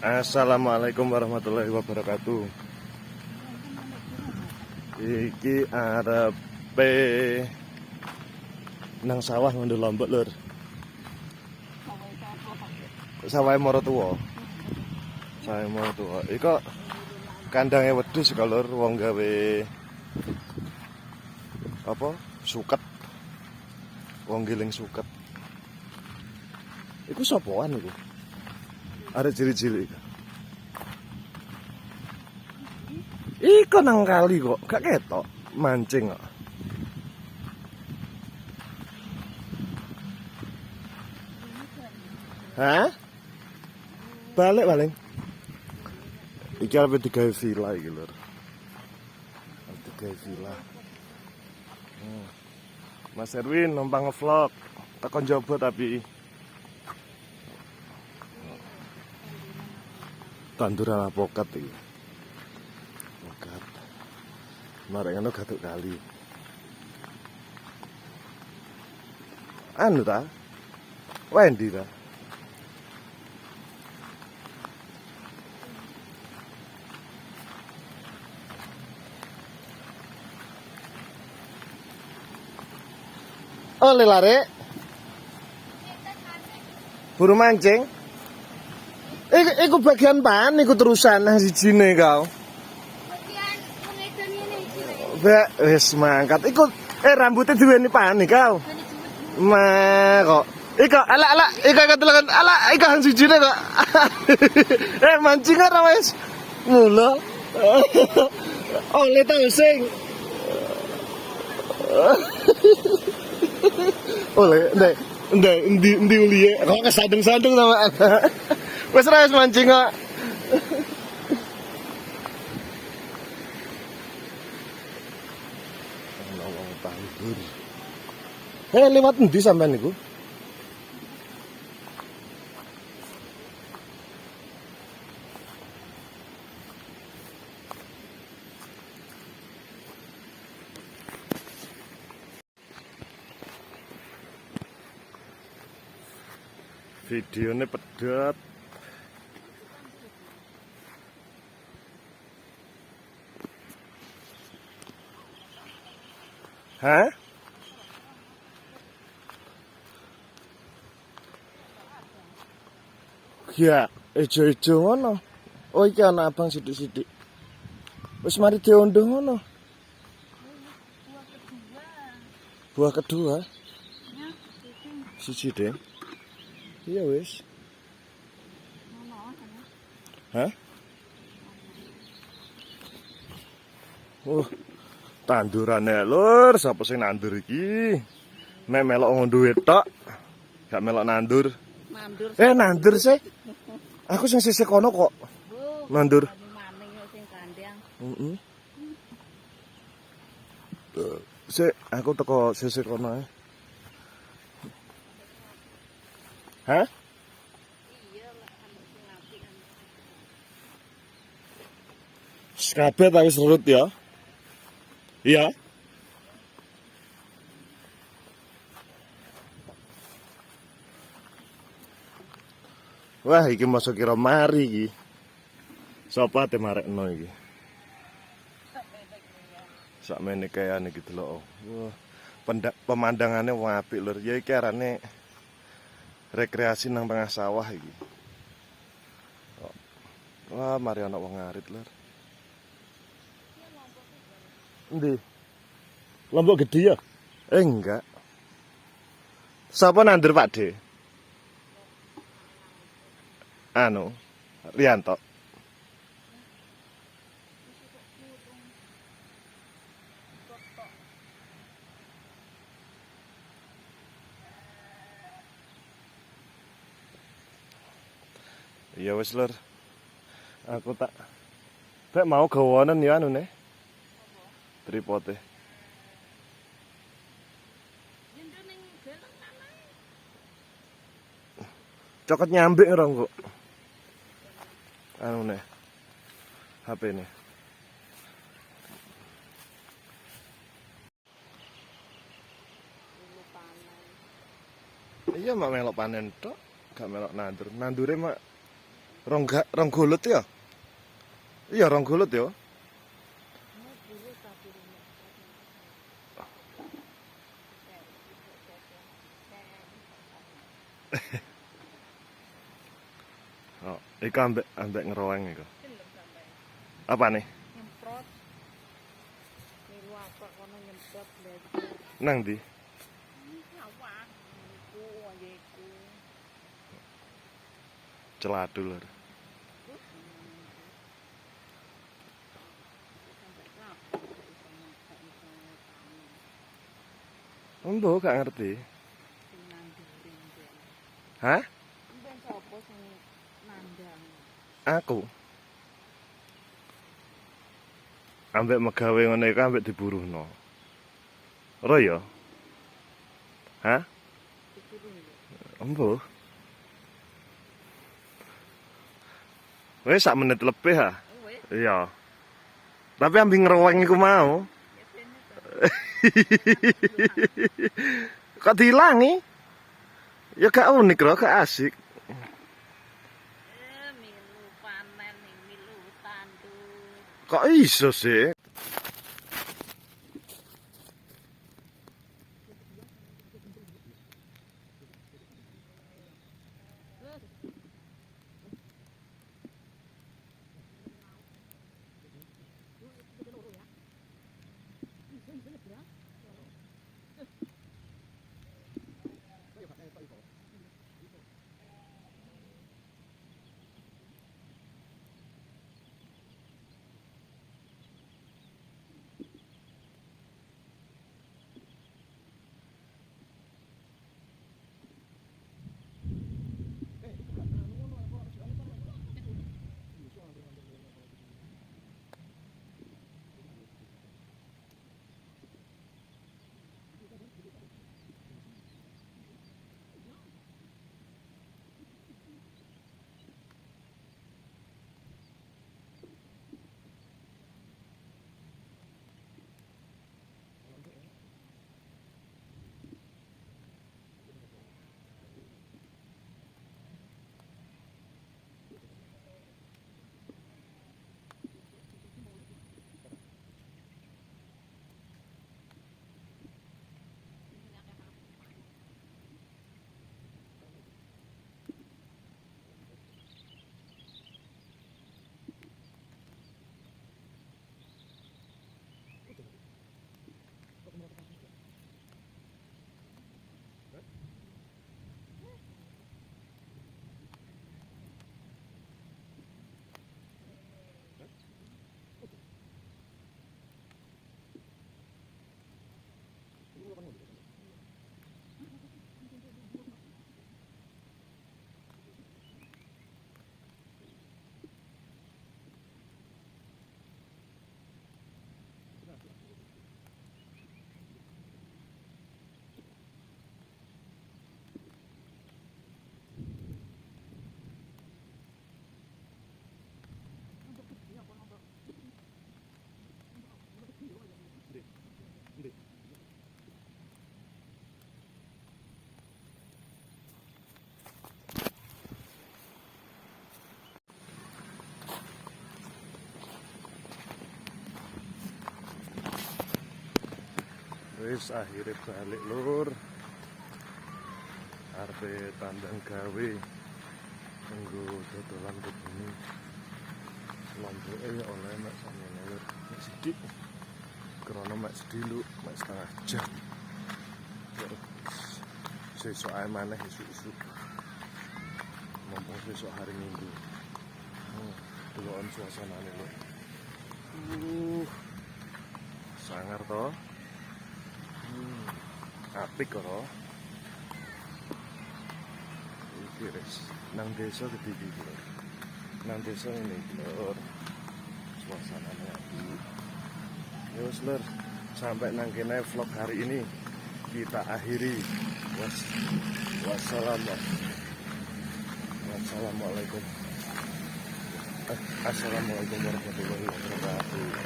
Assalamualaikum warahmatullahi wabarakatuh. Iki arepe nang sawah ngundul lombok lur. Sawahe Morotuwa. Sawahe Morotuwa. Iko kandange wedhus kok lur, wong gawe apa? Suket. Wong giling suket. Iku sopoan iku? Ada ciri-ciri. Iko nang kali kok, gak ketok mancing kok. Hah? Balik paling. Iki arep digawe villa iki lur. Digawe villa. Mas Erwin numpang ngevlog. Tekan njaba tapi tanduran apokat iki. Apokat. Marek ngono gatuk kali. Anu ta? Wendi ta? Oleh lare. Buru mancing. Iku bagian pan, iku terusan nang sijine kau. Bagian pengedon ini. Wis mangkat. Iku rambutnya duweni pan kau. Kok. Iko ala iko katelan ala iko nang sijine kok. Mancing ora wis. Mula. Oleh ta sing. Oleh ndek ndi uliye kok kesandung-sandung sama. Wes ra mancing kok. Wong tandur. Lewat endi sampean niku? Videonya pedot. Hah? Ya, ijo-ijo ngono. Oh iki ana abang sithik-sithik. Wis mari diondho ngono. Buah kedua. Siji deh. Iya wis. Hah? Tandurane lur, sapa sing nandur iki? Mek melok ngunduh tok, gak melok nandur. Nandur. Nandur sih. Aku sing sisih kono kok. Nandur. Maning sing kandang. Heeh. Sik, aku teko sisih kono ae. Hah? Iya lah anu sing apik kan. Kabeh ta wis surut ya. Iya. Wah, iki masuk kira mari iki. Sapa te marekno iki? Sakmene kayane iki delok. Wah, pemandangannya apik lur. Ya iki arane rekreasi nang tengah sawah iki. Wah, mari ana wong ngarit lur. Endi? Lombok gede ya? Enggak. Sapa nandur Pak De? Anu, Rianto. Iya wis lur. Aku tak mau gawanen ya anune. Tripote. Cokot nyambik ngerong kok. Anune. HP ini. Iya mak melok panen tok, gak melok nandur. Nandure mak Rong gulut ya? Iya, rong gulut ya. Ini dulu tapi rumah. Oh, iku ambek ngeroweng iku. Belum sampai. Apa nih? Nyemprot. Milu apa kono nyemprot lagi. Nang ndi? Sawah. Iku aja iku. Celadu lur. Sampai kapan bisa masak misalnya kamu. Embo gak ngerti. Sing nandurin dia. Hah? Ben sapa sing nandang? Aku. Ambek megawe ngene iku ambek diburuhno. Ora ya? Hah? Dikurung ya. Embo. Wes sak menit lebih ha. Oh wes, Iya. Tapi ambing ngeroweng iku mau. ya bener to. Kok diilangi? Ya gak unik loh, gak asik. Milu panen nih, milu tandur. Kok iso sih? Wis akhirnya balik lur. Arep tandang gawe nggo dodolan kebuni. Lomboke ya oleh mek samene lur. Mek sithik. Krono mek sediluk, mek setengah jam. Sesuk ae maneh isuk-isuk. Mumpung sesuk hari Minggu. Deloken suasanane lur. Sangar to. Apik karo. Iki wis nang desa gede iki. Nang desa ini lur. Suasanane apik. Ya wis lur, sampai nang kene vlog hari ini kita akhiri. Wassalamualaikum. Assalamualaikum warahmatullahi wabarakatuh.